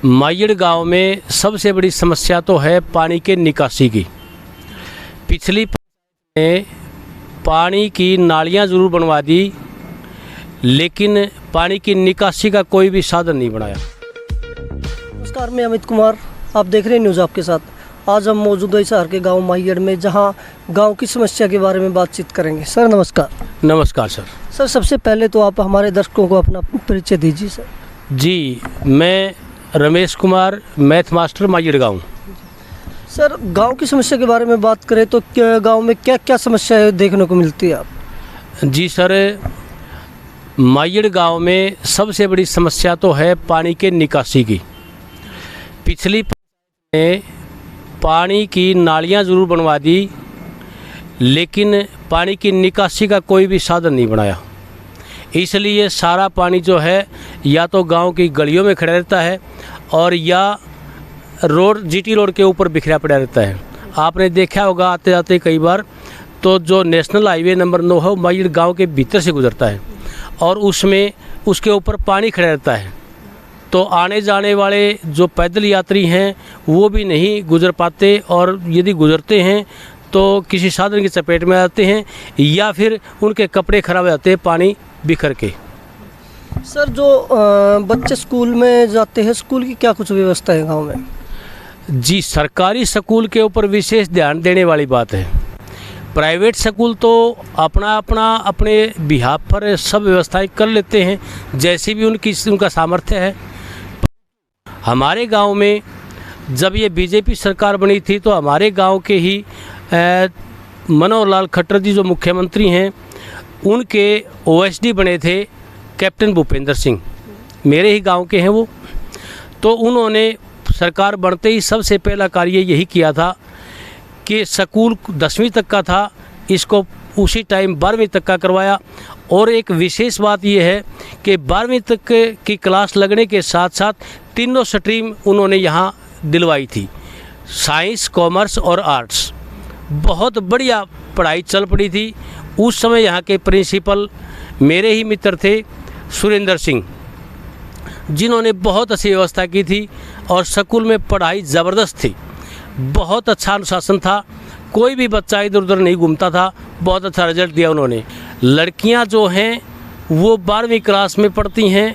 मायड़ गांव में सबसे बड़ी समस्या तो है पानी के निकासी की। पिछली में पानी की नालियां ज़रूर बनवा दी, लेकिन पानी की निकासी का कोई भी साधन नहीं बनाया। नमस्कार, मैं अमित कुमार, आप देख रहे हैं न्यूज़ आपके साथ। आज हम मौजूद है शहर के गांव मायड़ में, जहां गांव की समस्या के बारे में बातचीत करेंगे। सर नमस्कार। नमस्कार सर। सर सबसे पहले तो आप हमारे दर्शकों को अपना परिचय दीजिए। सर जी, मैं रमेश कुमार, मैथ मास्टर मायड़ गाँव। सर गांव की समस्या के बारे में बात करें तो गांव में क्या क्या समस्याएं देखने को मिलती है आप? जी सर, मायड़ गांव में सबसे बड़ी समस्या तो है पानी के निकासी की। पिछली में पानी की नालियां ज़रूर बनवा दी, लेकिन पानी की निकासी का कोई भी साधन नहीं बनाया। इसलिए सारा पानी जो है या तो गांव की गलियों में खड़ा रहता है और या रोड जीटी रोड के ऊपर बिखरा पड़ा रहता है। आपने देखा होगा आते जाते कई बार, तो जो नेशनल हाईवे नंबर 9 है मायड़ गांव के भीतर से गुजरता है और उसमें उसके ऊपर पानी खड़ा रहता है। तो आने जाने वाले जो पैदल यात्री हैं वो भी नहीं गुजर पाते, और यदि गुजरते हैं तो किसी साधन की चपेट में आते हैं या फिर उनके कपड़े खराब हो जाते हैं पानी बिखर के। सर जो बच्चे स्कूल में जाते हैं, स्कूल की क्या कुछ व्यवस्था है गांव में? जी, सरकारी स्कूल के ऊपर विशेष ध्यान देने वाली बात है। प्राइवेट स्कूल तो अपने बिहाफ पर सब व्यवस्थाएं कर लेते हैं जैसी भी उनका सामर्थ्य है। हमारे गांव में जब ये बीजेपी सरकार बनी थी तो हमारे गांव के ही मनोहर लाल खट्टर जी जो मुख्यमंत्री हैं, उनके ओएसडी बने थे कैप्टन भूपेंद्र सिंह, मेरे ही गांव के हैं वो। तो उन्होंने सरकार बनते ही सबसे पहला कार्य यही किया था कि स्कूल 10वीं तक का था, इसको उसी टाइम 12वीं तक का करवाया। और एक विशेष बात यह है कि 12वीं तक की क्लास लगने के साथ साथ तीनों स्ट्रीम उन्होंने यहाँ दिलवाई थी, साइंस, कॉमर्स और आर्ट्स। बहुत बढ़िया पढ़ाई चल पड़ी थी। उस समय यहाँ के प्रिंसिपल मेरे ही मित्र थे सुरेंद्र सिंह, जिन्होंने बहुत अच्छी व्यवस्था की थी और स्कूल में पढ़ाई ज़बरदस्त थी। बहुत अच्छा अनुशासन था, कोई भी बच्चा इधर उधर नहीं घूमता था। बहुत अच्छा रिजल्ट दिया उन्होंने। लड़कियां जो हैं वो 12वीं क्लास में पढ़ती हैं,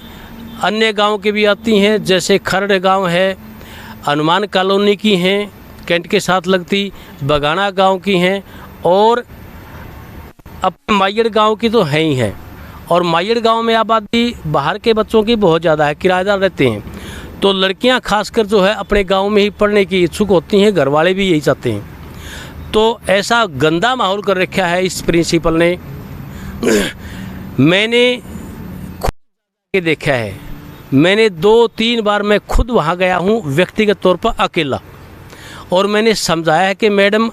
अन्य गांव के भी आती हैं, जैसे खरड़ गांव है, हनुमान कॉलोनी की हैं, कैंट के साथ लगती बगाना गांव की हैं, और अब मायड़ गांव की तो है ही है। और मायड़ गांव में आबादी बाहर के बच्चों की बहुत ज़्यादा है, किराएदार रहते हैं। तो लड़कियां खासकर जो है अपने गांव में ही पढ़ने की इच्छुक होती हैं, घर वाले भी यही चाहते हैं। तो ऐसा गंदा माहौल कर रखा है इस प्रिंसिपल ने। मैंने खुद देखा है, मैंने 2-3 बार मैं खुद वहाँ गया हूँ व्यक्तिगत तौर पर अकेला, और मैंने समझाया है कि मैडम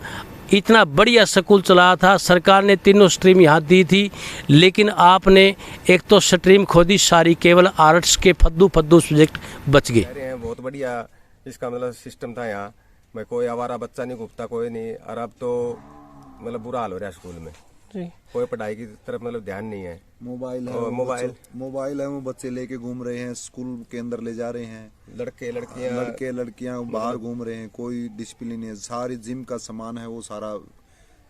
इतना बढ़िया स्कूल चलाया था, सरकार ने तीनों स्ट्रीम यहाँ दी थी, लेकिन आपने एक तो स्ट्रीम खोदी सारी, केवल आर्ट्स के फद्दू सब्जेक्ट बच गए। बहुत बढ़िया इसका मतलब सिस्टम था यहाँ, मैं कोई आवारा बच्चा नहीं घूमता, कोई नहीं। और अब तो मतलब बुरा हाल हो रहा है स्कूल में जी। कोई पढ़ाई की तरफ मतलब ध्यान नहीं है। मोबाइल है, वो बच्चे लेके घूम रहे हैं, स्कूल के अंदर ले जा रहे हैं। लड़के लड़कियां बाहर घूम रहे हैं, कोई डिसिप्लिन है। सारी जिम का सामान है वो सारा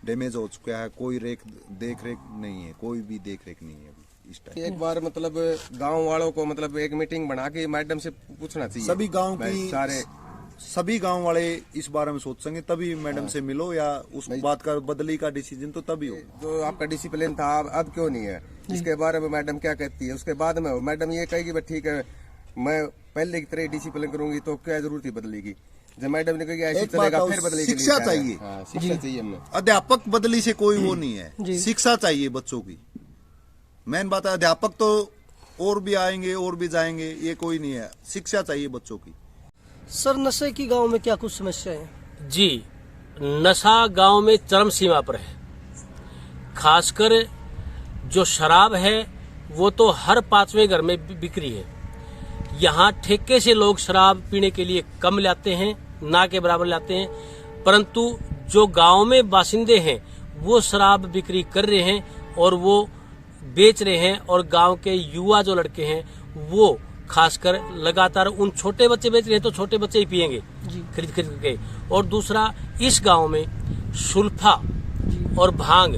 डैमेज हो चुका है, कोई देख रेख नहीं है, कोई भी देख रेख नहीं है इस टाइम। एक बार मतलब गांव वालों को मतलब एक मीटिंग बना के मैडम से पूछना चाहिए। सभी गांव वाले इस बारे में सोच सकें, तभी मैडम से मिलो, या उस बात का बदली का डिसीजन तो तभी हो। जो आपका डिसिप्लिन था अब क्यों नहीं है, इसके बारे में मैडम क्या कहती है? उसके बाद में मैडम ये कहेगी ठीक है मैं पहले की तरह डिसिप्लिन करूंगी, तो क्या जरूरत थी बदली की? जब मैडम ने कहा ऐसे चलेगा फिर बदली की शिक्षा चाहिए। शिक्षा चाहिए हमें। अध्यापक बदली से कोई वो नहीं है, शिक्षा चाहिए बच्चों की। मेन बात है, अध्यापक तो और भी आएंगे और भी जाएंगे, ये कोई नहीं है, शिक्षा चाहिए बच्चों की। सर नशे की गांव में क्या कुछ समस्या है? जी, नशा गांव में चरम सीमा पर है। खासकर जो शराब है वो तो हर 5वें घर में बिक्री है। यहाँ ठेके से लोग शराब पीने के लिए कम लाते हैं, ना के बराबर लाते हैं, परंतु जो गांव में बासिंदे हैं वो शराब बिक्री कर रहे हैं और वो बेच रहे हैं। और गांव के युवा जो लड़के हैं वो खासकर लगातार उन छोटे बच्चे बेच रहे हैं तो छोटे बच्चे ही पियेंगे खरीद खरीद के। और दूसरा, इस गांव में सुल्फा और भांग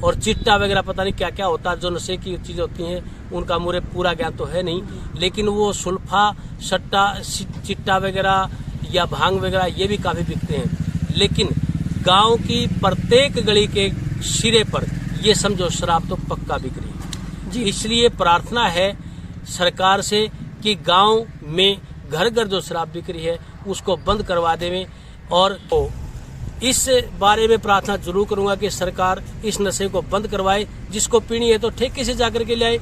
और चिट्टा वगैरह पता नहीं क्या क्या होता है, जो नशे की चीजें होती हैं, उनका मुझे पूरा ज्ञान तो है नहीं, लेकिन वो सुल्फा, सट्टा, चिट्टा वगैरह या भांग वगैरह ये भी काफी बिकते हैं। लेकिन गांव की प्रत्येक गली के सिरे पर ये समझो शराब तो पक्का बिक रही है। इसलिए प्रार्थना है सरकार से कि गांव में घर घर जो शराब बिक रही है उसको बंद करवा देवें। और इस बारे में प्रार्थना जरूर करूंगा कि सरकार इस नशे को बंद करवाए, जिसको पीनी है तो ठेके से जाकर के ले आए।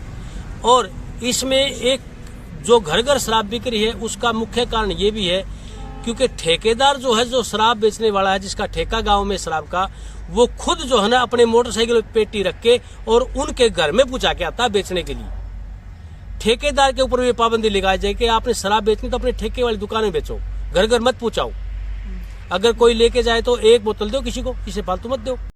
और इसमें एक जो घर घर शराब बिक रही है उसका मुख्य कारण ये भी है क्योंकि ठेकेदार जो है, जो शराब बेचने वाला है, जिसका ठेका गांव में शराब का, वो खुद जो है ना अपने मोटरसाइकिल पे पेटी रख के और उनके घर में पहुंचा के आता है बेचने के लिए। ठेकेदार के ऊपर भी पाबंदी लगाई जाए कि आपने शराब बेचनी तो अपने ठेके वाली दुकान में बेचो, घर घर मत पहुंचाओ। अगर कोई लेके जाए तो एक बोतल दो किसी को, किसी फालतू मत दो।